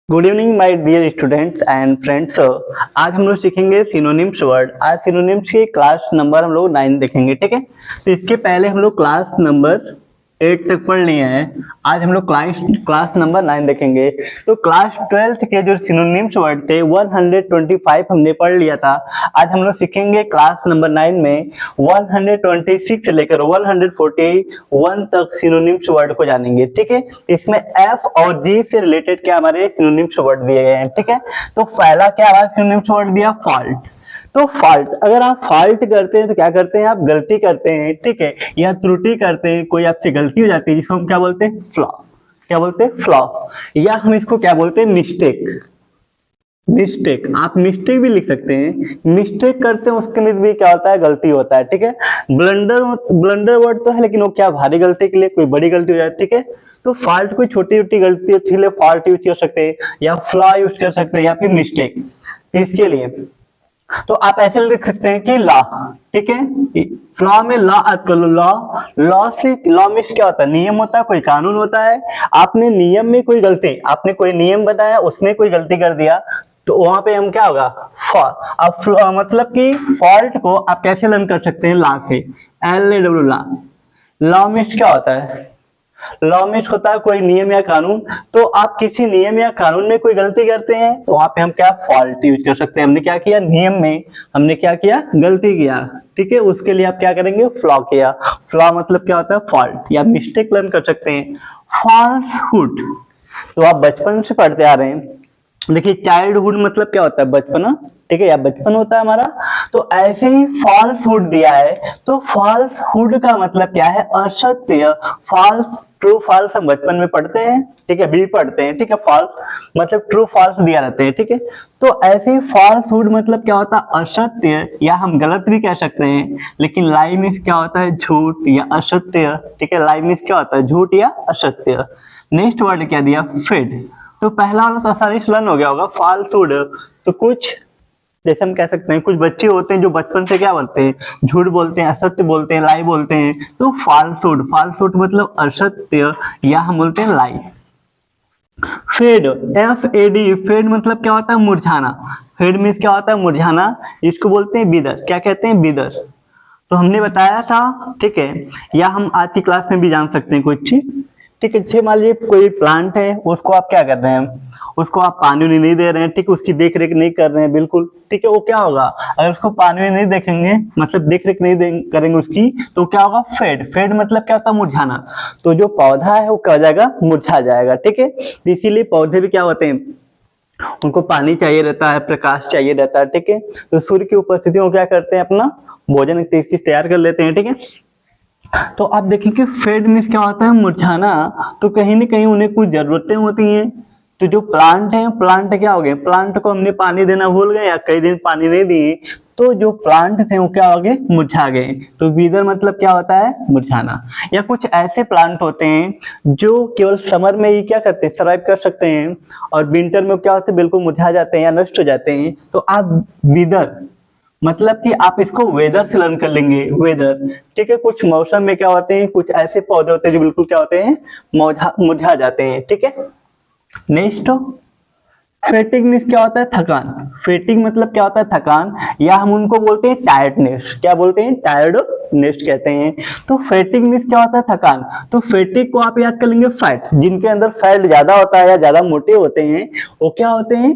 Good evening my dear students and friends. आज हम लोग सीखेंगे सिनोनिम्स वर्ड। आज सिनोनिम्स की क्लास नंबर हम लोग 9 देखेंगे, ठीक है। तो इसके पहले हम लोग क्लास नंबर 8 तक पढ़ लिए हैं। आज हम लोग क्लास नंबर 9 देखेंगे। तो क्लास 12 के जो सिनोनिम्स वर्ड थे 125 हमने पढ़ लिया था। आज हम लोग सीखेंगे क्लास नंबर 9 में 126 से लेकर 141 तक सिनोनिम्स वर्ड को जानेंगे, ठीक है। इसमें एफ और जी से रिलेटेड क्या हमारे सिनोनिम्स वर्ड दिए गए हैं, ठीक है। तो पहला क्या हमारा सिनोनिम्स वर्ड दिया, फॉल्ट। तो फॉल्ट, अगर आप फॉल्ट करते हैं तो क्या करते हैं, आप गलती करते हैं, ठीक है, या त्रुटि करते हैं, कोई आपसे गलती हो जाती है, जिसको हम क्या बोलते हैं, फ्लॉ। क्या बोलते हैं, फ्लॉ। या हम इसको क्या बोलते हैं, मिस्टेक। मिस्टेक, आप मिस्टेक भी लिख सकते हैं। मिस्टेक करते हैं उसके में भी क्या होता है, गलती होता है, ठीक है। ब्लंडर वर्ड तो है, लेकिन वो क्या भारी गलती के लिए कोई बड़ी गलती हो जाती है, ठीक है। तो फॉल्ट कोई छोटी छोटी गलती उसके लिए फॉल्ट यूज कर सकते हैं, या फ्लॉ यूज कर सकते हैं, या फिर मिस्टेक। इसके लिए तो आप ऐसे लिख सकते हैं कि लॉ, ठीक है। फ्लॉ में लॉ ऐड कर लो, लॉ से लॉ में क्या होता है, नियम होता है, कोई कानून होता है। आपने नियम में कोई गलती, आपने कोई नियम बताया, उसमें कोई गलती कर दिया, तो वहां पे हम क्या होगा, अब मतलब कि फॉल्ट को आप कैसे लर्न कर सकते हैं, लॉ से, LAW लॉ। लॉ में क्या होता है, लॉ में होता है कोई नियम या कानून। तो आप किसी नियम या कानून में कोई गलती करते हैं तो वहां पे हम क्या फॉल्ट यूज कर सकते हैं। हमने क्या किया, नियम में हमने क्या किया, गलती किया, ठीक है। उसके लिए आप क्या करेंगे, फ्लॉ किया। फ्लॉ मतलब क्या होता है, फॉल्ट या मिस्टेक लर्न कर सकते हैं। फॉल्सहुड, तो आप बचपन से पढ़ते आ रहे हैं। देखिए चाइल्डहुड मतलब क्या होता है, बचपना, ठीक है, या बचपन होता है हमारा। तो ऐसे ही फॉल्सहुड दिया है, तो फॉल्सहुड का मतलब क्या है, असत्य। फॉल्स, ट्रू फॉल्स हम बचपन में पढ़ते हैं, ठीक है, भी पढ़ते हैं, ठीक है। फॉल्स मतलब ट्रू फॉल्स दिया रहते हैं, ठीक है। तो ऐसे ही फॉल्सहुड मतलब क्या होता है, असत्य, या हम गलत भी कह सकते हैं। लेकिन लाई मीन्स क्या होता है, झूठ या असत्य, ठीक है। लाई मीन्स क्या होता है, झूठ या असत्य। नेक्स्ट वर्ड क्या दिया, फेड। तो पहला वाला तो आसानी से लर्न हो गया होगा, फॉल्सहुड। तो कुछ जैसे हम कह सकते हैं, कुछ बच्चे होते हैं जो बचपन से क्या बोलते हैं, झूठ बोलते हैं, असत्य बोलते हैं, लाई बोलते हैं। तो फॉल्सहुड, फॉल्सहुड मतलब असत्य, या हम बोलते हैं लाई। फेड, FAD, फेड मतलब क्या होता है, मुरझाना। फेड मीन्स क्या होता है, मुरझाना। इसको बोलते हैं बिदर। क्या कहते हैं, बिदर। तो हमने बताया था, ठीक है, या हम आज की क्लास में भी जान सकते हैं कुछ चीज, ठीक है। जैसे मान लीजिए कोई प्लांट है, उसको आप क्या कर रहे हैं, उसको आप पानी नहीं दे रहे हैं, ठीक, उसकी देख रेख नहीं कर रहे हैं बिल्कुल, ठीक है। वो क्या होगा, अगर उसको पानी नहीं देखेंगे, मतलब देख रेख नहीं करेंगे उसकी, तो क्या होगा, फेड। फेड मतलब क्या होता है, मुरझाना। तो जो पौधा है वो क्या हो जाएगा, मुरझा जाएगा, ठीक है। इसीलिए पौधे भी क्या होते हैं, उनको पानी चाहिए रहता है, प्रकाश चाहिए रहता है, ठीक है। तो सूर्य की उपस्थिति में क्या करते हैं, अपना भोजन तैयार कर लेते हैं, ठीक है। तो आप देखेंगे फेड मीन्स क्या होता है, मुरझाना। तो कहीं ना कहीं उन्हें कुछ जरूरतें होती हैं। तो जो प्लांट है, प्लांट क्या हो गए, प्लांट को हमने पानी देना भूल गए या कई दिन पानी नहीं दिए, तो जो प्लांट थे वो क्या हो गए, मुरझा गए। तो विदर मतलब क्या होता है, मुरझाना। या कुछ ऐसे प्लांट होते हैं जो केवल समर में ही क्या करते हैं, सर्वाइव कर सकते हैं, और विंटर में क्या होते हैं, बिल्कुल मुरझा जाते हैं या नष्ट हो जाते हैं। तो आप विदर मतलब कि आप इसको वेदर से लर्न कर लेंगे, वेदर, ठीक है। कुछ मौसम में क्या होते हैं, कुछ ऐसे पौधे होते हैं जो बिल्कुल क्या होते हैं, मुरझा जाते हैं, ठीक है। नेक्स्ट, फेटिग मीन्स क्या होता है, थकान। फेटिग मतलब क्या होता है, थकान, या हम उनको बोलते हैं टायर्डनेस। क्या बोलते हैं, टायर्डनेस कहते हैं। तो फेटिग मीन्स क्या होता है, थकान। तो फेटिग को आप याद कर लेंगे, फैट। जिनके अंदर फैट ज्यादा होता है या ज्यादा मोटे होते हैं, वो क्या होते हैं,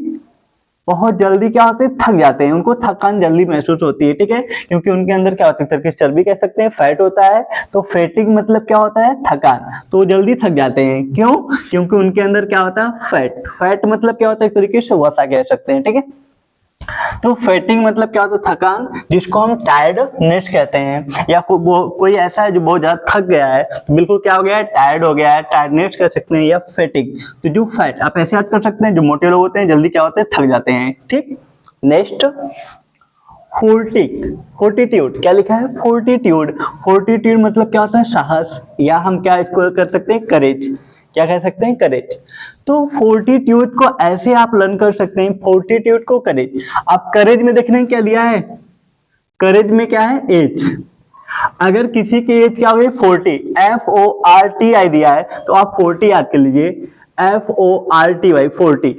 बहुत जल्दी क्या होते हैं, थक जाते हैं, उनको थकान जल्दी महसूस होती है, ठीक है। क्योंकि उनके अंदर क्या होती है, तरकीब चर्बी कह सकते हैं, फैट होता है। तो फैटिग मतलब क्या होता है, थकान। तो वो जल्दी थक जाते हैं, क्यों, क्योंकि उनके अंदर क्या होता है, फैट। फैट मतलब क्या होता है, एक तरीके से वसा कह सकते हैं, ठीक है। तो फेटिंग मतलब क्या होता है, थकान, जिसको हम टायर्डनेस कहते हैं। या कोई ऐसा है जो बहुत ज्यादा थक गया है, तो बिल्कुल क्या हो गया है, टायर्ड हो गया है, टायर्डनेस कह सकते हैं, या फेटिग। तो जो फैट आप ऐसे याद कर सकते हैं, जो मोटे लोग होते हैं जल्दी क्या होते हैं, थक जाते हैं, ठीक। Next, fortitude. क्या लिखा है, फोर्टिट्यूड। फोर्टिट्यूड मतलब क्या होता है, साहस, या हम क्या इसको कर सकते हैं, करेज। क्या कह सकते हैं, करेज। तो फोर्टिट्यूड को ऐसे आप लर्न कर सकते हैं, फोर्टिट्यूड को करेज। आप करेज में देखने क्या दिया है, करेज में क्या है, एज। अगर किसी की एज क्या हो गई, 40, FORTI दिया है, तो आप 40 याद कर लीजिए। FORTY 40।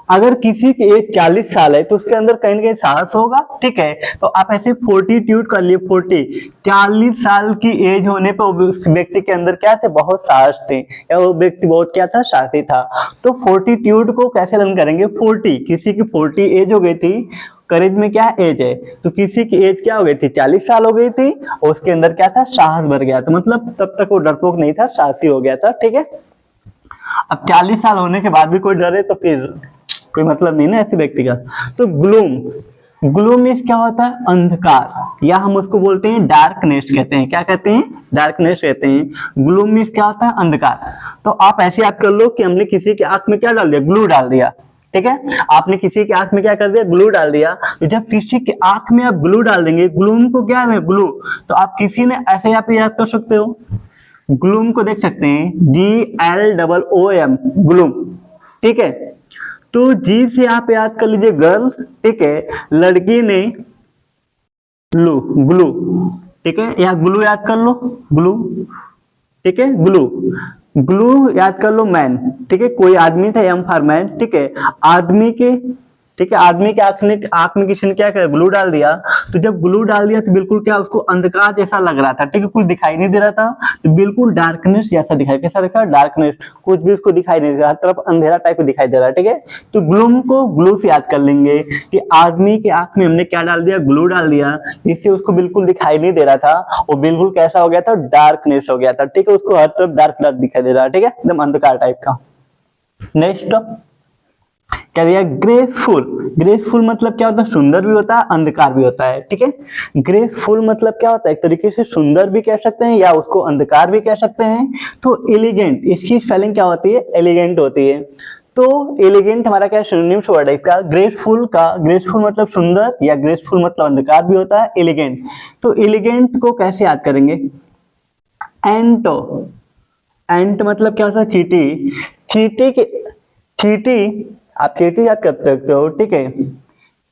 अगर किसी की एज 40 साल है तो उसके अंदर कहीं ना कहीं साहस होगा, ठीक है। तो आप ऐसे फोर्टीट्यूड कर लिए, 40 40 साल की एज होने पर उस व्यक्ति के अंदर क्या थे, बहुत साहस थे, या वो व्यक्ति बहुत क्या था, साहसी था। तो फोर्टीट्यूड को कैसे लर्न करेंगे, 40, किसी की 40 एज हो गई थी, करेज में क्या एज है, तो किसी की एज क्या हो गई थी, 40 साल हो गई थी, और उसके अंदर क्या था, साहस भर गया था, मतलब तब तक वो डरपोक नहीं था, साहसी हो गया था, ठीक है। अब 40 साल होने के बाद भी कोई डरे तो फिर कोई मतलब नहीं ना ऐसे व्यक्ति का। तो ग्लूम, ग्लूम मीन्स क्या होता है, अंधकार, या हम उसको बोलते हैं डार्कनेस कहते हैं, क्या कहते हैं, डार्कनेस कहते हैं। ग्लूम मीन्स क्या होता है, अंधकार। तो आप ऐसे याद कर लो कि हमने किसी की आंख में क्या डाल दिया, ग्लू डाल दिया, ठीक है। आपने किसी की आंख में क्या कर दिया, ग्लू डाल दिया। तो जब किसी की आंख में आप ग्लू डाल देंगे, ग्लूम को क्या है, ग्लू, तो आप किसी ने ऐसे यहाँ पे याद कर सकते हो, ग्लूम को देख सकते हैं, GLOOM, ग्लूम, ठीक है। तो जी से आप याद कर लीजिए गर्ल, ठीक है, लड़की ने ग्लू, ग्लू, ठीक है, या ग्लू याद कर लो, ग्लू, ठीक है, ग्लू, ग्लू याद कर लो मैन, ठीक है, कोई आदमी था, एम फॉर मैन, ठीक है, आदमी के, ठीक है, आदमी के आंख में किसी ने क्या किया, ग्लू डाल दिया। तो जब ग्लू डाल दिया तो बिल्कुल क्या, उसको अंधकार जैसा लग रहा था, ठीक है, कुछ दिखाई नहीं दे रहा था, तो बिल्कुल डार्कनेस जैसा दिखाई, कैसा दिखा, डार्कनेस, कुछ भी उसको दिखाई नहीं दे रहा, हर तरफ अंधेरा टाइप दिखाई दे रहा है, ठीक है। तो ग्लूम को ग्लू से याद कर लेंगे कि आदमी के आंख में हमने क्या डाल दिया, ग्लू डाल दिया, जिससे उसको बिल्कुल दिखाई नहीं दे रहा था, वो बिल्कुल कैसा हो गया था, डार्कनेस हो गया था, ठीक है, उसको हर तरफ डार्क डार्क दिखाई दे रहा है, ठीक है, एकदम अंधकार टाइप का। नेक्स्ट क्या दिया, ग्रेसफुल, ग्रेसफुल मतलब क्या होता है, सुंदर भी होता है, अंधकार भी होता है, ठीक है। ग्रेसफुल मतलब क्या होता है, एक तरीके से सुंदर भी कह सकते हैं या उसको अंधकार भी कह सकते हैं। तो एलिगेंट, इसकी स्पेलिंग क्या होती है, एलिगेंट होती है। तो एलिगेंट हमारा क्या सिनोनिम्स वर्ड है इसका, ग्रेसफुल का, ग्रेसफुल मतलब सुंदर, या ग्रेसफुल मतलब अंधकार भी होता है, एलिगेंट। तो एलिगेंट को कैसे याद करेंगे, एंटो, एंट मतलब क्या होता है, चींटी, चींटी के, चींटी, आप चींटी याद कर सकते हो, ठीक है,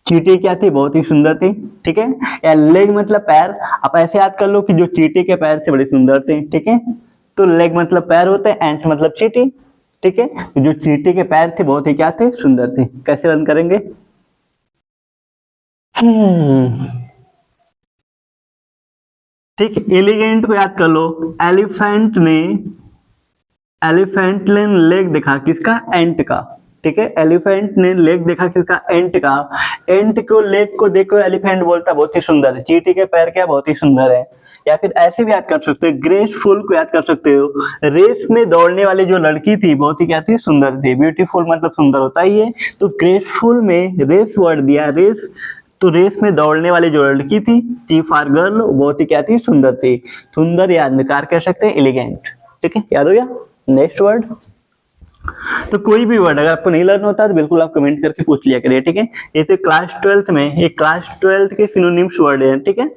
चींटी क्या थी, बहुत ही सुंदर थी, ठीक है। या लेग मतलब पैर, आप ऐसे याद कर लो कि जो चींटी के पैर थे बड़े सुंदर थे, ठीक है। तो लेग मतलब पैर होते हैं, एंट मतलब चींटी, ठीक है। तो जो चींटी के पैर थे बहुत ही क्या थे, सुंदर थे। कैसे रन करेंगे, ठीक, एलिगेंट को याद कर लो, एलिफेंट ने, एलिफेंट ने लेग देखा किसका, एंट का, ठीक है, एलिफेंट ने लेग देखा किसका, एंट का, एंट को लेग को देखो एलिफेंट बोलता बहुत ही सुंदर है, चींटी के पैर क्या बहुत ही सुंदर है। या फिर ऐसे भी याद कर सकते हो, ग्रेसफुल को याद कर सकते हो, रेस में दौड़ने वाली जो लड़की थी बहुत ही क्या थी, सुंदर थी, ब्यूटीफुल मतलब सुंदर होता ही है। तो ग्रेसफुल में रेस वर्ड दिया, रेस, तो रेस में दौड़ने वाली जो लड़की थी, टी फॉर गर्ल, बहुत ही क्या थी, सुंदर थी, सुंदर या अंधकार कह सकते हैं, एलिगेंट, ठीक है, याद हो गया। नेक्स्ट वर्ड, तो कोई भी वर्ड अगर आपको नहीं लर्न होता तो बिल्कुल आप कमेंट करके पूछ लिया करिए, ठीक है। ये तो क्लास 12th में, एक क्लास 12th के सिनोनिम्स वर्ड है, ठीक है,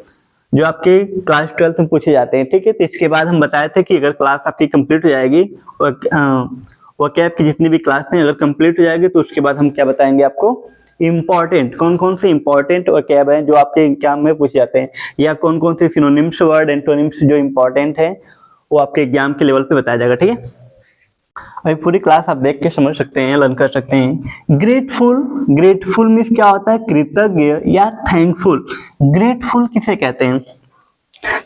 जो आपके क्लास 12th में पूछे जाते हैं, ठीक है। तो इसके बाद हम बताए थे कि अगर क्लास आपकी कंप्लीट हो जाएगी, वोकैब की जितनी भी क्लास हैं अगर कंप्लीट हो जाएगी, तो उसके बाद हम क्या बताएंगे आपको, इंपॉर्टेंट, कौन कौन से इंपॉर्टेंट वोकैब हैं जो आपके एग्जाम में पूछे जाते हैं, या कौन कौन से सिनोनिम्स वर्ड, एंटोनिम्स जो इंपॉर्टेंट है वो आपके एग्जाम के लेवल पे बताया जाएगा, ठीक है। अभी पूरी क्लास आप देख के समझ सकते हैं, लर्न कर सकते हैं। ग्रेटफुल, ग्रेटफुल मीन्स क्या होता है, कृतज्ञ या थैंकफुल। ग्रेटफुल किसे कहते हैं,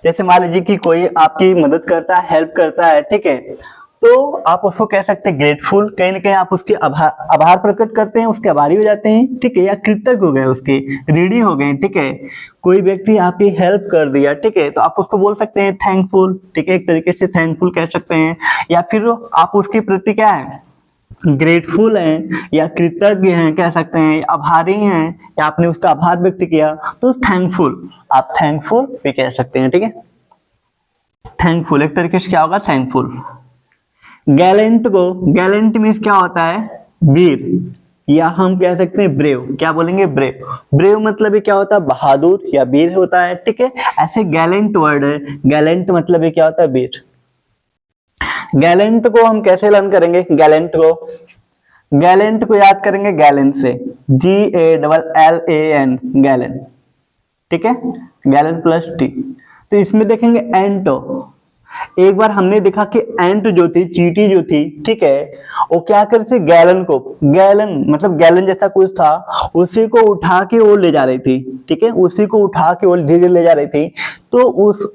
जैसे मान लीजिए कि कोई आपकी मदद करता है, हेल्प करता है, ठीक है, तो आप उसको कह सकते हैं ग्रेटफुल, कहीं ना कहीं आप उसके आभार प्रकट करते हैं, उसके आभारी हो जाते हैं, ठीक है, या कृतज्ञ हो गए, उसके ऋणी हो गए, ठीक है। कोई व्यक्ति आपकी हेल्प कर दिया, ठीक है, तो आप उसको बोल सकते हैं थैंकफुल, ठीक है, एक तरीके से थैंकफुल कह सकते हैं। या फिर आप उसके प्रति क्या है, ग्रेटफुल हैं या कृतज्ञ हैं कह सकते हैं, आभारी हैं, या आपने उसका आभार व्यक्त किया तो थैंकफुल, आप थैंकफुल भी कह सकते हैं, ठीक है। थैंकफुल एक तरीके से क्या होगा, थैंकफुल। गैलेंट को, गैलेंट मीन्स क्या होता है, वीर, या हम कह सकते हैं ब्रेव, क्या बोलेंगे, ब्रेव। ब्रेव मतलब ये क्या होता है, बहादुर या वीर होता है, ठीक है। ऐसे गैलेंट वर्ड है, गैलेंट मतलब ये क्या होता है, वीर। गैलेंट को हम कैसे लर्न करेंगे, गैलेंट को, गैलेंट को याद करेंगे गैलन से, GALLAN, गैलन, ठीक है, गैलन प्लस टी। तो इसमें देखेंगे एंटो, एक बार हमने देखा कि एंट जो थी, चींटी जो थी, ठीक है, वो क्या कर रही थी, गैलन को, गैलन मतलब गैलन जैसा कुछ था, उसी को उठा के वो ले जा रही थी, ठीक है, उसी को उठा के वो धीरे ले जा रही थी। तो उस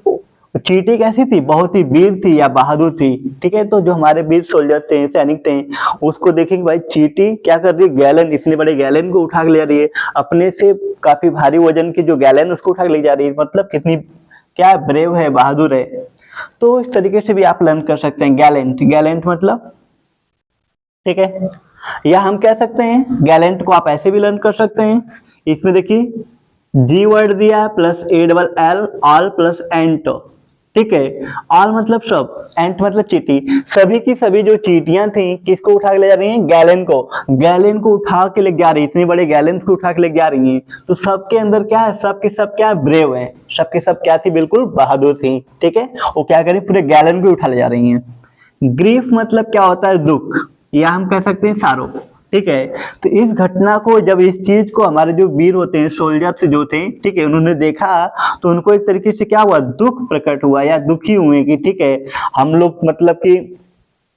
चींटी कैसी थी, बहुत ही वीर थी या बहादुर थी, ठीक है। तो जो हमारे वीर सोल्जर थे, सैनिक थे, उसको देखेंगे भाई चींटी क्या कर रही है, गैलन, इतने बड़े गैलन को उठा के ले जा रही है, अपने से काफी भारी वजन की जो गैलन उसको उठा के ले जा रही है, मतलब कितनी क्या ब्रेव है, बहादुर है। तो इस तरीके से भी आप लर्न कर सकते हैं गैलेंट, गैलेंट मतलब, ठीक है। या हम कह सकते हैं गैलेंट को आप ऐसे भी लर्न कर सकते हैं, इसमें देखिए जी वर्ड दिया plus A double L, all plus ant, ठीक है। ऑल मतलब सब, एंट मतलब चींटी, सभी की सभी जो चींटियां थी किसको उठा के ले जा रही हैं, गैलेन को, गैलेन को उठा के ले जा रही, इतने बड़े गैलेन को उठा के ले जा रही हैं। तो सबके अंदर क्या है, सबके सब क्या ब्रेव है, सबके सब क्या थी, बिल्कुल बहादुर थी, ठीक है। वो क्या करें, पूरे गैलेन को उठा ले जा रही हैं। ग्रीफ मतलब क्या होता है, दुख, या हम कह सकते हैं सारो, ठीक है। तो इस घटना को, जब इस चीज को हमारे जो वीर होते हैं, सोल्जर्स जो थे, ठीक है, उन्होंने देखा तो उनको एक तरीके से क्या हुआ, दुख प्रकट हुआ या दुखी हुए कि ठीक है, हम लोग मतलब कि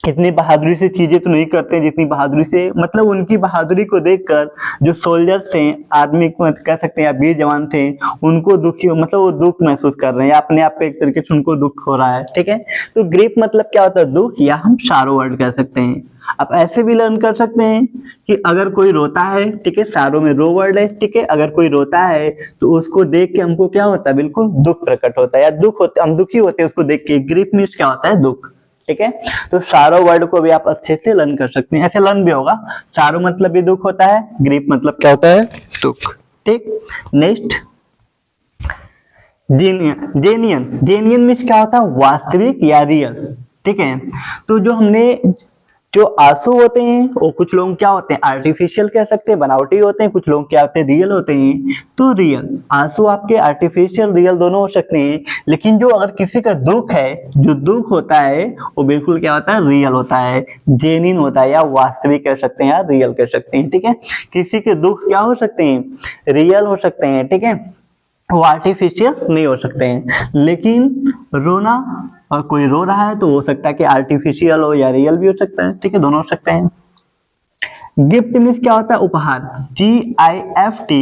इतनी बहादुरी से चीजें तो नहीं करते जितनी बहादुरी से, मतलब उनकी बहादुरी को देखकर जो सोल्जर्स थे, आर्मी को कह सकते हैं या वीर जवान थे, उनको दुखी, मतलब वो दुख महसूस कर रहे हैं, अपने आप पे एक तरीके से उनको दुख हो रहा है, ठीक है। तो ग्रीफ मतलब क्या होता है, दुख, या हम सारो वर्ड कह सकते हैं। आप ऐसे भी लर्न कर सकते हैं कि अगर कोई रोता है, ठीक है, सारों में रो वर्ड है, ठीक है, अगर कोई रोता है तो उसको देख के हमको क्या होता है, बिल्कुल दुख प्रकट होता है, या दुख होता है, हम दुखी होते हैं उसको देख के। ग्रीफ मीन्स क्या होता है, दुख, ठीक है। तो सारो वर्ड को भी आप अच्छे से लर्न कर सकते हैं, ऐसे लर्न भी होगा। सारो मतलब भी दुख होता है, ग्रीफ मतलब क्या होता है, दुख, ठीक। Next genuine, genuine, genuine means क्या होता है, वास्तविक या रियल, ठीक है। तो जो हमने जो आंसू होते हैं वो कुछ लोग क्या होते हैं, आर्टिफिशियल कह सकते हैं, बनावटी होते हैं, कुछ लोग क्या होते हैं, रियल होते हैं। तो रियल आंसू आपके आर्टिफिशियल रियल दोनों हो सकते हैं, लेकिन जो अगर किसी का दुख है, जो दुख होता है वो बिल्कुल क्या होता है, रियल होता है, जेन्युइन होता है, या वास्तविक कह सकते हैं या रियल कह सकते हैं, ठीक है। किसी के दुख क्या हो सकते हैं, रियल हो सकते हैं, ठीक है, वो आर्टिफिशियल नहीं हो सकते हैं। लेकिन रोना, और कोई रो रहा है तो हो सकता है कि आर्टिफिशियल हो या रियल भी हो सकता है, ठीक है, दोनों हो सकते हैं। गिफ्ट मीन्स क्या होता है, उपहार, GIFT,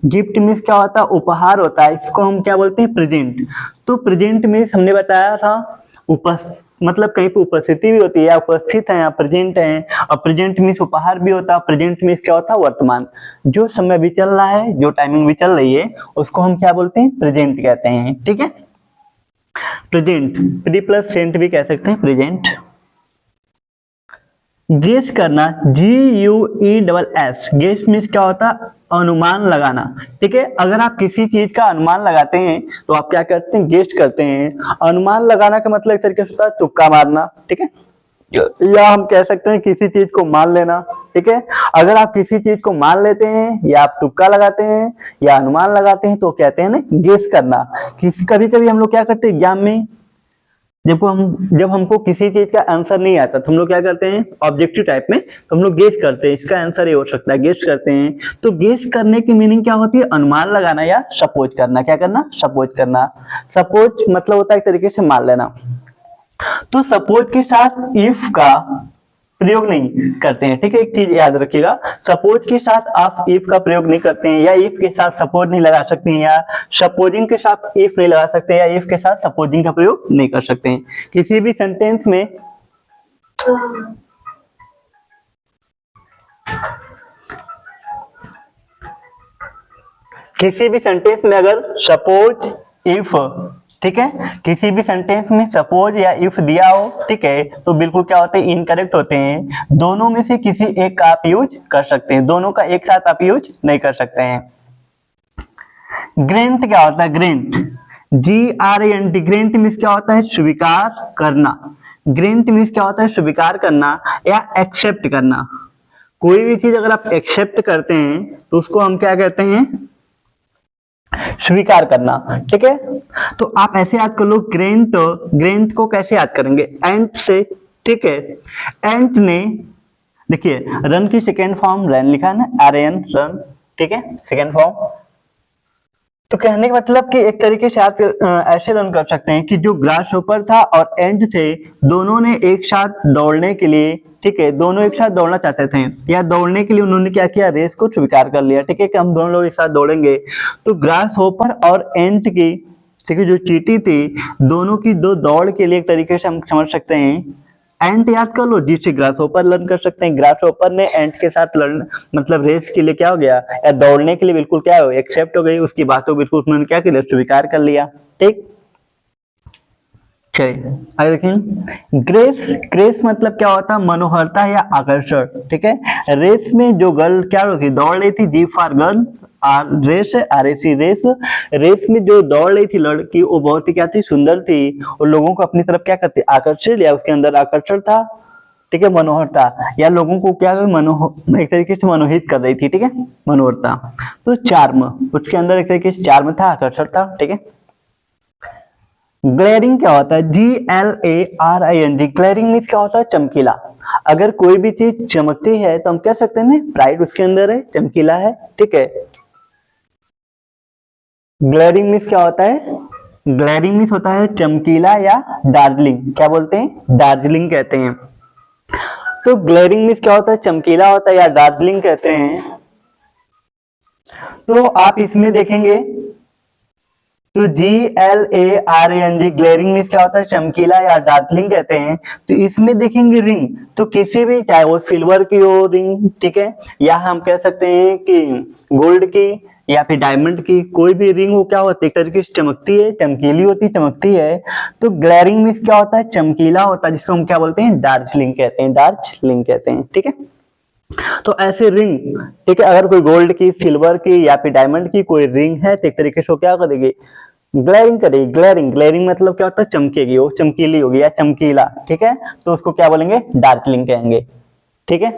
गिफ्ट मीन्स क्या होता है, उपहार होता है, इसको हम क्या बोलते हैं, प्रेजेंट। तो प्रेजेंट मीन्स हमने बताया था मतलब कहीं पे उपस्थिति भी होती है, या उपस्थित है या प्रेजेंट है, और प्रेजेंट मीन्स उपहार भी होता है। प्रेजेंट मीन्स क्या होता है, वर्तमान, जो समय भी चल रहा है, जो टाइमिंग भी चल रही है, उसको हम क्या बोलते हैं, प्रेजेंट कहते हैं, ठीक है। प्रेजेंट, प्री प्लस सेंट भी कह सकते हैं, प्रेजेंट। गेस करना, GUESS, गेस मीन्स क्या होता है, अनुमान लगाना, ठीक है। अगर आप किसी चीज का अनुमान लगाते हैं तो आप क्या करते हैं, गेस करते हैं। अनुमान लगाना का मतलब एक तरीके से होता है तुक्का मारना, ठीक है, या हम कह सकते हैं किसी चीज को मान लेना, ठीक है। अगर आप किसी चीज को मान लेते हैं, या आप तुक्का लगाते हैं, या अनुमान लगाते हैं, तो कहते हैं ना गेस करना। कभी कभी हम लोग क्या करते हैं एग्जाम में, जब हमको किसी चीज का आंसर नहीं आता तो हम लोग क्या करते हैं, ऑब्जेक्टिव टाइप में, तो हम लोग गेस करते हैं, इसका आंसर ये हो सकता है, गेस करते हैं। तो गेस करने की मीनिंग क्या होती है, अनुमान लगाना या सपोज करना। क्या करना, सपोज करना। सपोज मतलब होता है एक तरीके से मान लेना। तो सपोज के साथ इफ का प्रयोग नहीं करते हैं, ठीक है, एक चीज याद रखिएगा, सपोज के साथ आप इफ का प्रयोग नहीं करते हैं, या इफ के साथ सपोज नहीं लगा सकते हैं, या सपोजिंग के साथ इफ नहीं लगा सकते, या इफ के साथ सपोजिंग का प्रयोग नहीं कर सकते हैं। किसी भी सेंटेंस में अगर सपोज इफ, ठीक है, किसी भी सेंटेंस में सपोज या इफ दिया हो, ठीक है, तो बिल्कुल क्या होते हैं, इनकरेक्ट होते हैं। दोनों में से किसी एक का आप यूज कर सकते हैं, दोनों का एक साथ आप यूज नहीं कर सकते हैं। ग्रेंट क्या होता है, ग्रेंट, GRANT, ग्रेंट मीन्स क्या होता है, स्वीकार करना। ग्रेंट मीन्स क्या होता है, स्वीकार करना या एक्सेप्ट करना। कोई भी चीज अगर आप एक्सेप्ट करते हैं तो उसको हम क्या कहते हैं, स्वीकार करना, ठीक है। तो आप ऐसे याद कर लो, ग्रेंट, ग्रेंट को कैसे याद करेंगे, एंट से, ठीक है। एंट ने, देखिए रन की सेकेंड फॉर्म रन लिखा है ना, RAN, रन, ठीक है, सेकेंड फॉर्म। तो कहने का मतलब कि एक तरीके से आप ऐसे लर्न कर सकते हैं कि जो ग्रास होपर था और एंट थे, दोनों ने एक साथ दौड़ने के लिए, ठीक है, दोनों एक साथ दौड़ना चाहते थे, या दौड़ने के लिए उन्होंने क्या किया, रेस को स्वीकार कर लिया, ठीक है, कि हम दोनों लोग एक साथ दौड़ेंगे। तो ग्रास होपर और एंट की, ठीक है, जो चींटी थी, दोनों की दो दौड़ के लिए एक तरीके से हम समझ सकते हैं। एंट याद कर लो, जिससे ग्रास होपर लर्न कर सकते हैं। ग्रास होपर ने एंट के साथ लर्न मतलब रेस के लिए क्या हो गया, या दौड़ने के लिए बिल्कुल क्या हो, एक्सेप्ट हो गई, उसकी बातों बिल्कुल उन्होंने क्या किया, स्वीकार कर लिया, ठीक। चलिए आगे देखें। ग्रेस, ग्रेस मतलब क्या होता है, मनोहरता या आकर्षण, ठीक है। रेस में जो गर्ल क्या होती, दौड़ रही थी, G for girl, R race, R S race, race में जो दौड़ रही थी लड़की, वो बहुत ही क्या थी, सुंदर थी, और लोगों को अपनी तरफ क्या करती, आकर्षित, या उसके अंदर आकर्षण था, ठीक है, मनोहरता, या लोगों को क्या एक तरीके से मनोहित कर रही थी, ठीक है, मनोहरता। तो चार्म, उसके अंदर एक तरीके से चार्म था, आकर्षण था, ठीक है। ग्लेरिंग क्या होता है, GLARING, ग्लेरिंग मीन्स क्या होता है, चमकीला। अगर कोई भी चीज चमकती है तो हम कह सकते हैं ब्राइट उसके अंदर है, चमकीला है, ठीक है। ग्लेरिंग मीन्स क्या होता है, ग्लेरिंग मीन्स होता है चमकीला या डार्जिलिंग, क्या बोलते हैं, दार्जिलिंग कहते हैं। तो ग्लेरिंग मीन्स क्या होता है, चमकीला होता है या दार्जिलिंग कहते हैं। तो आप इसमें देखेंगे तो GLARING, ग्लेरिंग मीन्स क्या होता है, चमकीला या डार्जिलिंग कहते हैं। तो इसमें देखेंगे रिंग, तो किसी भी, चाहे वो सिल्वर की हो रिंग, ठीक है, या हम कह सकते हैं कि गोल्ड की या फिर डायमंड की, कोई भी रिंग वो क्या होती है, एक तरीके से चमकती है, चमकीली होती, चमकती है। तो ग्लेरिंग मीन्स क्या होता है, चमकीला होता है, जिसको हम क्या बोलते हैं, दार्जिलिंग कहते हैं, दार्जिलिंग कहते हैं, ठीक है। तो ऐसे रिंग, ठीक है, अगर कोई गोल्ड की, सिल्वर की या फिर डायमंड की कोई रिंग है, तो एक तरीके से वो क्या करेगी, ग्लेरिंग करेगी। ग्लेरिंग, ग्लेरिंग मतलब क्या होता है, चमकेगी, वो चमकीली होगी या चमकीला, ठीक है, तो उसको क्या बोलेंगे, डार्जिलिंग कहेंगे, ठीक है।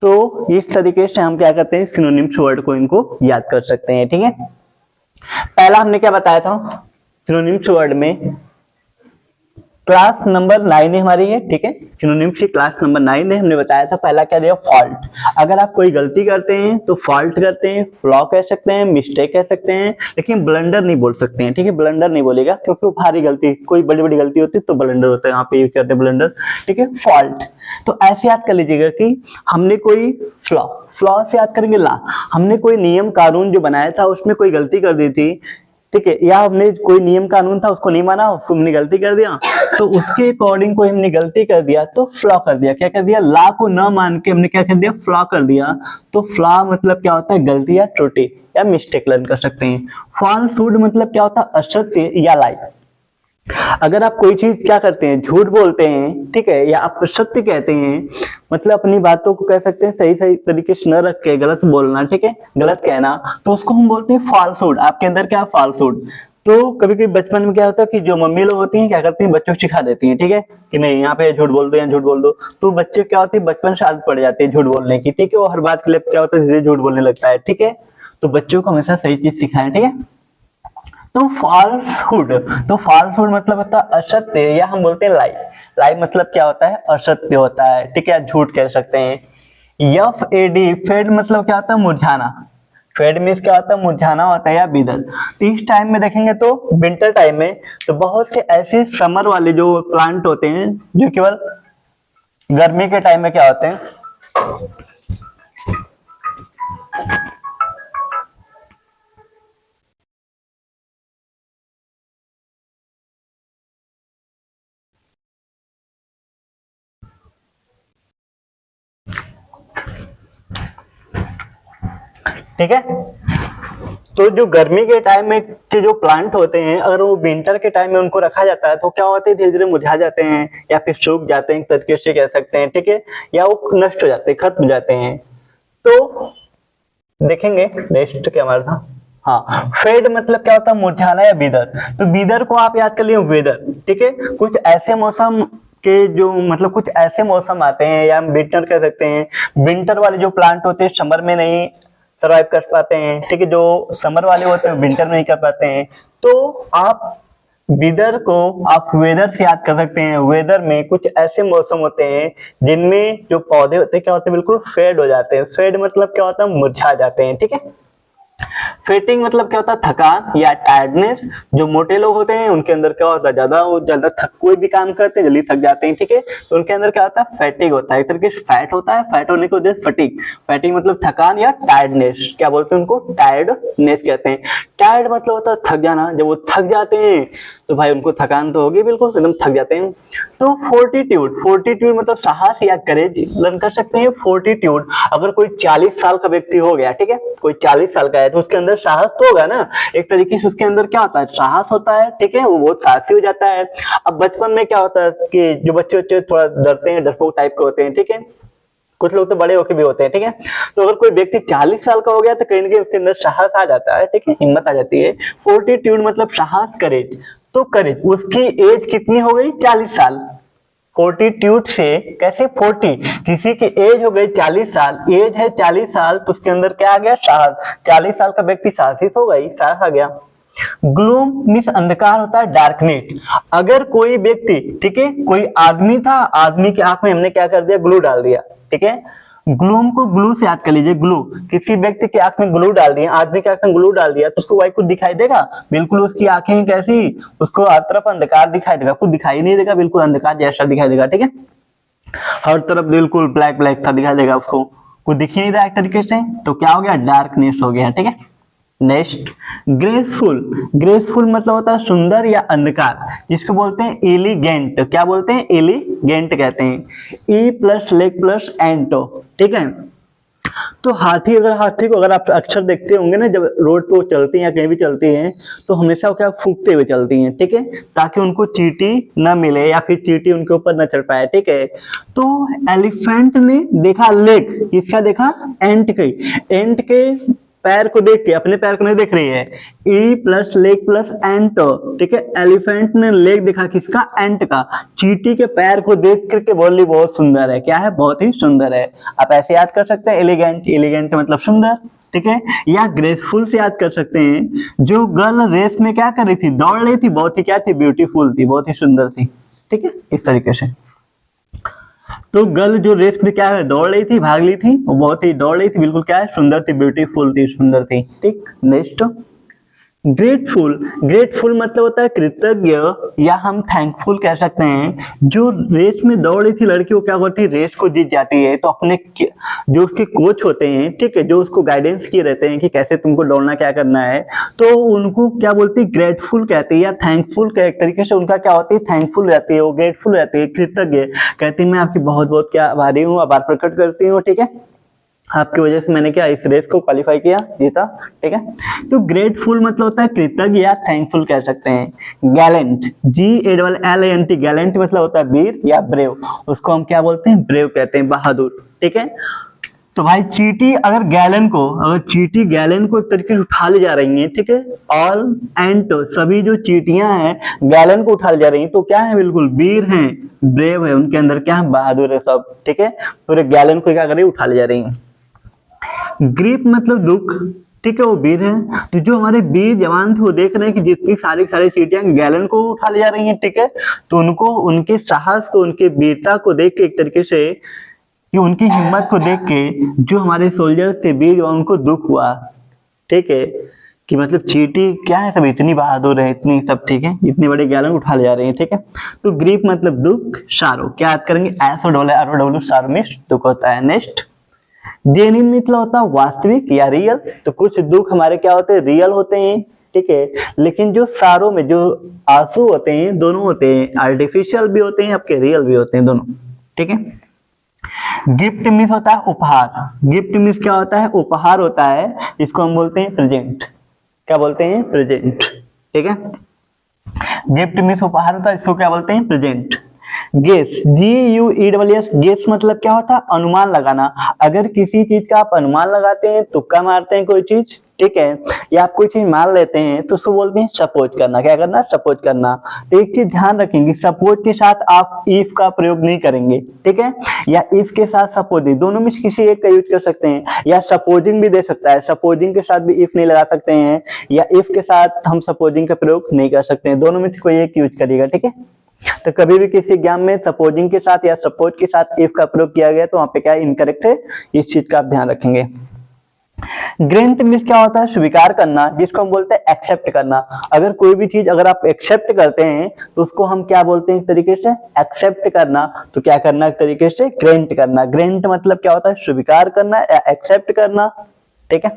तो इस तरीके से हम क्या करते हैं, सिनोनिम्स वर्ड को इनको याद कर सकते हैं, ठीक है। पहला हमने क्या बताया था, सिनोनिम्स वर्ड में क्लास नंबर 9 है हमारी है, ठीक है, सिनोनिम्स की क्लास नंबर 9 है। हमने बताया था पहला क्या दिया, फॉल्ट। अगर आप कोई गलती करते हैं तो फॉल्ट करते हैं, फ्लॉ कह सकते हैं, मिस्टेक कह सकते हैं, लेकिन ब्लंडर नहीं बोल सकते हैं, ठीक है, ब्लंडर नहीं बोलेगा, क्योंकि वो भारी गलती, कोई बड़ी बड़ी गलती होती है तो ब्लंडर होता है, यहाँ पे यूज करते हैं ब्लंडर, ठीक है। फॉल्ट, तो ऐसे याद कर लीजिएगा कि हमने कोई फ्लॉ, फ्लॉ से याद करेंगे ला, हमने कोई नियम कानून जो बनाया था उसमें कोई गलती कर दी थी, ठीक है, या हमने कोई नियम कानून था उसको नहीं माना, उसको हमने गलती कर दिया, तो उसके अकॉर्डिंग कोई हमने गलती कर दिया तो फ्लॉ कर दिया। क्या कर दिया, ला को न मान के हमने क्या कर दिया, फ्लॉ कर दिया। तो फ्लॉ मतलब क्या होता है, गलती या त्रुटि या मिस्टेक लर्न कर सकते हैं। फॉल्सहुड मतलब क्या होता है, असत्य या लाई। अगर आप कोई चीज क्या करते हैं, झूठ बोलते हैं, ठीक है, या आप सत्य कहते हैं, मतलब अपनी बातों को कह सकते हैं सही सही तरीके से न रख के गलत बोलना, ठीक है, गलत कहना, तो उसको हम बोलते हैं फॉल्सहुड। आपके अंदर क्या, फॉल्सहुड। तो कभी कभी बचपन में क्या होता है कि जो मम्मी लोग होती हैं क्या करती हैं, बच्चों को सिखा देती हैं, ठीक है, कि नहीं यहाँ पे झूठ बोल दो, यहाँ झूठ बोल दो, तो बच्चे क्या होती है, बचपन से आदत पड़ जाती है झूठ बोलने की, ठीक है, वो हर बात के लिए क्या होता है, धीरे झूठ बोलने लगता है, ठीक है। तो बच्चों को हमेशा सही चीज सिखाएं, ठीक है। तो फॉल्सहुड, तो फॉल्सहुड मतलब होता है असत्य, या हम बोलते हैं लाई। लाई मतलब क्या होता है, असत्य होता है, ठीक है, झूठ कह सकते हैं। FAD, फेड मतलब क्या होता है, मुरझाना। फेड मीन्स क्या होता है, मुरझाना होता है या विदर। तो इस टाइम में देखेंगे तो विंटर टाइम में तो बहुत से ऐसे समर वाले जो प्लांट होते हैं जो केवल गर्मी के टाइम में क्या होते हैं, ठीक है। तो जो गर्मी के टाइम में के जो प्लांट होते हैं, अगर वो विंटर के टाइम में उनको रखा जाता है तो क्या होते हैं, धीरे धीरे मुरझा जाते हैं या फिर सूख जाते हैं, एक तरीके से कह सकते हैं, ठीक है, या वो नष्ट हो जाते हैं, खत्म हो जाते हैं। तो देखेंगे नेक्स्ट क्या हमारा था, हाँ, फेड मतलब क्या होता है, मुरझाना या विदर। तो विदर को आप याद कर लिए, वेदर, ठीक है, कुछ ऐसे मौसम के जो मतलब कुछ ऐसे मौसम आते हैं, या हम विंटर कह सकते हैं। विंटर वाले जो प्लांट होते हैं समर में नहीं सर्वाइव कर पाते हैं, ठीक है, जो समर वाले होते हैं विंटर में नहीं कर पाते हैं। तो आप वेदर को आप वेदर से याद कर सकते हैं। वेदर में कुछ ऐसे मौसम होते हैं जिनमें जो पौधे होते हैं क्या होते हैं, बिल्कुल फेड हो जाते हैं। फेड मतलब क्या होता है, मुरझा जाते हैं, ठीक है। फेटिंग मतलब क्या होता है, थकान या टायर्डनेस। जो मोटे लोग होते हैं उनके अंदर क्या होता है, ज्यादा थक कोई भी काम करते हैं जल्दी थक जाते हैं, ठीक है, तो उनके अंदर क्या होता है, फैटिग होता है, एक तरीके से फैट होता है, फैट होने की वजह से फटीग। फैटिग मतलब थकान या टायर्डनेस, क्या बोलते हैं उनको, टायर्डनेस कहते हैं। टायर्ड मतलब होता है थक जाना, जब वो थक जाते हैं तो भाई उनको थकान तो होगी, बिल्कुल एकदम थक जाते हैं। तो फोर्टिट्यूड, फोर्टिट्यूड मतलब साहस या करेज लर्न कर सकते हैं। फोर्टिट्यूड, अगर कोई 40 साल का व्यक्ति हो गया, ठीक है, कोई 40 साल का है तो उसके अंदर साहस तो होगा ना, एक तरीके से उसके अंदर क्या होता है, साहस होता है, ठीक है, वो बहुत साहसी हो जाता है। अब बचपन में क्या होता है कि जो बच्चे थोड़ा डरते हैं, डरपोक टाइप के होते हैं, ठीक है, कुछ लोग तो बड़े होके भी होते हैं, ठीक है, तो अगर कोई व्यक्ति 40 साल का हो गया तो कहीं ना कहीं उसके अंदर साहस आ जाता है, ठीक है, हिम्मत आ जाती है। फोर्टिट्यूड मतलब साहस, करेज। तो करेज, उसकी एज कितनी हो गई, 40 साल। फोर्टिट्यूड से कैसे, 40, किसी की एज हो गई 40 साल, एज है 40 साल, तो उसके अंदर क्या आ गया, साहस। 40 साल का व्यक्ति साहसी हो गई, साहस आ गया। ग्लूम मीन्स अंधकार होता है, डार्कनेट। अगर कोई व्यक्ति, ठीक है, कोई आदमी था, आदमी की आंख में हमने क्या कर दिया, ग्लू डाल दिया, ठीक है, ग्लूम को ग्लू से याद कर लीजिए, ग्लू, किसी व्यक्ति की आंख में ग्लू डाल दिया, आदमी की आंख में ग्लू डाल दिया तो उसको भाई कुछ दिखाई देगा, बिल्कुल उसकी आंखें कैसी, उसको हर तरफ अंधकार दिखाई देगा, कुछ दिखाई नहीं देगा, बिल्कुल अंधकार जैसा दिखाई देगा, ठीक है, हर तरफ बिल्कुल ब्लैक ब्लैक सा दिखाई देगा, उसको कुछ दिख ही नहीं रहा एक तरीके से, तो क्या हो गया, डार्कनेस हो गया, ठीक है। Next, graceful. ग्रेसफुल मतलब होता है सुंदर या अंधकार, जिसको बोलते हैं एलिगेंट। क्या बोलते हैं, एलिगेंट कहते हैं। ई प्लस लेग प्लस एंटो, ठीक है। तो हाथी को अगर आप अक्सर देखते होंगे ना, जब रोड पे वो चलती हैं या कहीं भी चलती हैं तो हमेशा वो क्या फूंकते हुए चलती हैं, ठीक है, ताकि उनको चींटी न मिले या फिर चींटी उनके ऊपर न चढ़ पाए, ठीक है। तो एलिफेंट ने देखा लेग, किसका देखा, एंट के पैर को देख के, अपने पैर को नहीं देख रही है, E plus leg plus ant, ठीक है, एलिफेंट ने लेग देखा किसका, एंट का, चींटी के पैर को देख करके बोली बहुत सुंदर है, क्या है, बहुत ही सुंदर है। आप ऐसे याद कर सकते हैं, एलिगेंट, एलिगेंट मतलब सुंदर, ठीक है, या ग्रेसफुल से याद कर सकते हैं, जो गर्ल रेस में क्या कर रही थी, दौड़ रही थी, बहुत ही क्या थी, ब्यूटीफुल थी, बहुत ही सुंदर थी, ठीक है, इस तरीके से। तो गर्ल जो रेस में क्या है, दौड़ रही थी, भाग ली थी, वो बहुत ही दौड़ रही थी, बिल्कुल क्या है, सुंदर थी, ब्यूटीफुल थी, सुंदर थी, ठीक। Next, grateful. ग्रेटफुल मतलब होता है कृतज्ञ, या हम थैंकफुल कह सकते हैं। जो रेस में दौड़ रही थी लड़की, वो क्या करती है, रेस को जीत जाती है, तो अपने जो उसके कोच होते हैं, ठीक है, जो उसको गाइडेंस किए रहते हैं कि कैसे तुमको दौड़ना, क्या करना है, तो उनको क्या बोलती है, ग्रेटफुल कहती है, या थैंकफुल का एक तरीके से उनका क्या होती है, थैंकफुल रहती है, वो ग्रेटफुल रहती है, कृतज्ञ, कहती है मैं आपकी बहुत बहुत क्या आभारी हूँ, आभार प्रकट करती हूँ, ठीक है, आपकी वजह से मैंने क्या इस रेस को क्वालिफाई किया, जीता, ठीक है। तो ग्रेटफुल मतलब होता है कृतज्ञ या थैंकफुल कह सकते हैं। गैलेंट, GALLANT, गैलेंट मतलब होता है वीर या ब्रेव, उसको हम क्या बोलते हैं, ब्रेव कहते हैं, बहादुर, ठीक है। तो भाई चींटी अगर चींटी गैलन को एक तरीके से उठा ले जा रही है, ठीक है, ऑल एंट, सभी जो चींटियां हैं गैलन को उठा ले जा रही हैं, तो क्या है, बिल्कुल वीर हैं, ब्रेव है, उनके अंदर क्या है, बहादुर है सब, ठीक है, पूरे गैलन को क्या कर रही है, उठा ले जा रही है। ग्रीप मतलब दुख, ठीक है, वो वीर है, तो जो हमारे वीर जवान थे वो देख रहे हैं कि जितनी सारी चींटियां गैलन को उठा ले जा रही हैं, ठीक है, तो उनको उनके साहस को, उनके वीरता को देख के, एक तरीके से कि उनकी हिम्मत को देख के जो हमारे सोल्जर्स थे, वीर जवान, उनको दुख हुआ, ठीक है, कि मतलब चींटी क्या है, सब इतनी बहादुर है, इतनी सब, ठीक है, इतने बड़े गैलन उठा ले जा रहे हैं, ठीक है। तो ग्रीफ मतलब दुख, सारो क्या याद करेंगे, SORROW, सारो में दुख होता है। नेक्स्ट, जेन्युइन मतलब होता है वास्तविक या रियल, तो कुछ दुख हमारे क्या होते हैं, रियल होते हैं, ठीक है, लेकिन जो सारो में जो आंसू होते हैं, दोनों होते हैं, आर्टिफिशियल भी होते हैं, आपके रियल भी होते हैं, दोनों, ठीक है। गिफ्ट मीन्स होता है उपहार, गिफ्ट मीन्स क्या होता है, उपहार होता है, इसको हम बोलते हैं प्रेजेंट, क्या बोलते हैं, प्रेजेंट, ठीक है। गिफ्ट मीन्स उपहार होता है, इसको क्या बोलते हैं, प्रेजेंट। गेस, GUESS, गेस मतलब क्या होता है, अनुमान लगाना। अगर किसी चीज का आप अनुमान लगाते हैं, तुक्का मारते हैं कोई चीज, ठीक है, या आप कोई चीज मान लेते हैं, तो उसको बोलते हैं सपोज करना। क्या करना, सपोज करना। तो एक चीज ध्यान रखेंगे, सपोज के साथ आप इफ का प्रयोग नहीं करेंगे, ठीक है, या इफ के साथ सपोजिंग, दोनों में किसी एक का यूज कर सकते हैं, या सपोजिंग भी दे सकता है, सपोजिंग के साथ भी इफ नहीं लगा सकते हैं, या इफ के साथ हम सपोजिंग का प्रयोग नहीं कर सकते हैं, दोनों में से कोई एक यूज करिएगा, ठीक है। तो कभी भी किसी एग्जाम में सपोजिंग के साथ या सपोज के साथ इफ का प्रयोग किया गया तो वहां पे क्या इनकरेक्ट है, इस चीज का आप ध्यान रखेंगे। ग्रेंट मीन्स क्या होता है, स्वीकार करना, जिसको हम बोलते हैं एक्सेप्ट करना। अगर कोई भी चीज अगर आप एक्सेप्ट करते हैं तो उसको हम क्या बोलते हैं एक तरीके से, एक्सेप्ट करना। तो क्या करना एक तरीके से, ग्रेंट करना। ग्रेंट मतलब क्या होता है, स्वीकार करना या एक्सेप्ट करना, ठीक है।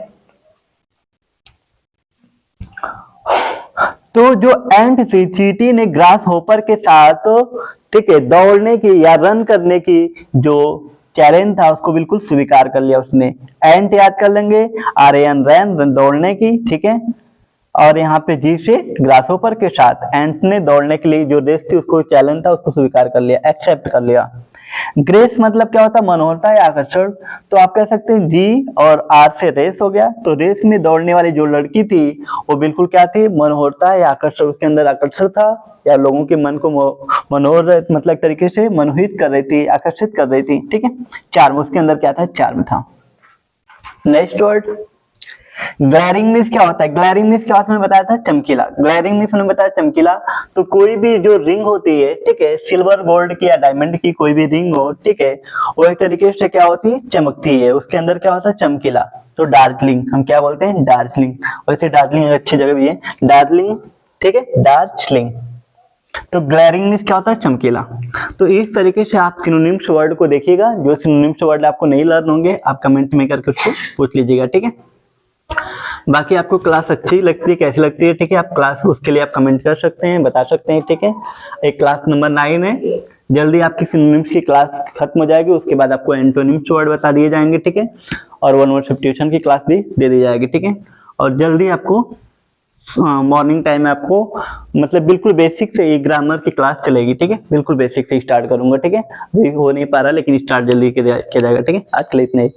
तो जो एंट थी, चींटी ने ग्रास होपर के साथ, ठीक है, दौड़ने की या रन करने की जो चैलेंज था उसको बिल्कुल स्वीकार कर लिया उसने। एंट याद कर लेंगे, RAN रैन, दौड़ने की, ठीक है। और यहाँ पे जी से ग्रासहोपर के साथ एंट ने दौड़ने के लिए जो रेस थी उसको चैलेंज था उसको स्वीकार कर लिया, एक्सेप्ट कर लिया। ग्रेस मतलब क्या होता है, मनोहरता या आकर्षण। तो आप कह सकते हैं जी और आर से रेस हो गया। तो रेस में दौड़ने वाली जो लड़की थी वो बिल्कुल क्या थी, मनोहरता या आकर्षण, उसके अंदर आकर्षण था या लोगों के मन को मनोहर मतलब तरीके से मनोहित कर रही थी, आकर्षित कर रही थी, ठीक है। चार्म, उसके अंदर क्या था, चार्म था। नेक्स्ट वर्ड ग्लैरिंग मीन्स क्या होता है, ग्लैरिंग मीन्स क्या होता है, मैंने बताया था चमकीला। ग्लैरिंग मीन्स मैंने बताया चमकीला। तो कोई भी जो रिंग होती है, ठीक है, सिल्वर गोल्ड की या डायमंड की कोई भी रिंग हो, ठीक है, वो एक तरीके से क्या होती है, चमकती है, उसके अंदर क्या होता है, चमकीला। तो डार्कलिंग हम क्या बोलते हैं, डार्कलिंग। वैसे डार्कलिंग अच्छी जगह भी है, डार्कलिंग, ठीक है, डार्कलिंग। तो ग्लैरिंग मीन्स क्या होता है, चमकीला। तो इस तरीके से आप सिनोनिम्स वर्ड को देखिएगा। जो सिनोनिम्स वर्ड आपको नहीं लर्न होंगे आप कमेंट में करके उसको पूछ लीजिएगा, ठीक है। बाकी आपको क्लास अच्छी लगती है, कैसी लगती है, ठीक है, आप क्लास उसके लिए आप कमेंट कर सकते हैं, बता सकते हैं, ठीक है। एक क्लास नंबर 9 है, जल्दी आपकी सिनोनिम्स की क्लास खत्म हो जाएगी, उसके बाद आपको एंटोनिम्स वर्ड बता दिए जाएंगे, ठीक है। और वन वर्ड सब्स्टिट्यूशन की क्लास भी दे दी जाएगी, ठीक है। और जल्दी आपको मॉर्निंग टाइम में आपको मतलब बिल्कुल बेसिक से ग्रामर की क्लास चलेगी, ठीक है। बिल्कुल बेसिक से स्टार्ट करूंगा, ठीक है। अभी हो नहीं पा रहा लेकिन स्टार्ट जल्दी किया जाएगा, ठीक है। आज के लिए इतना ही।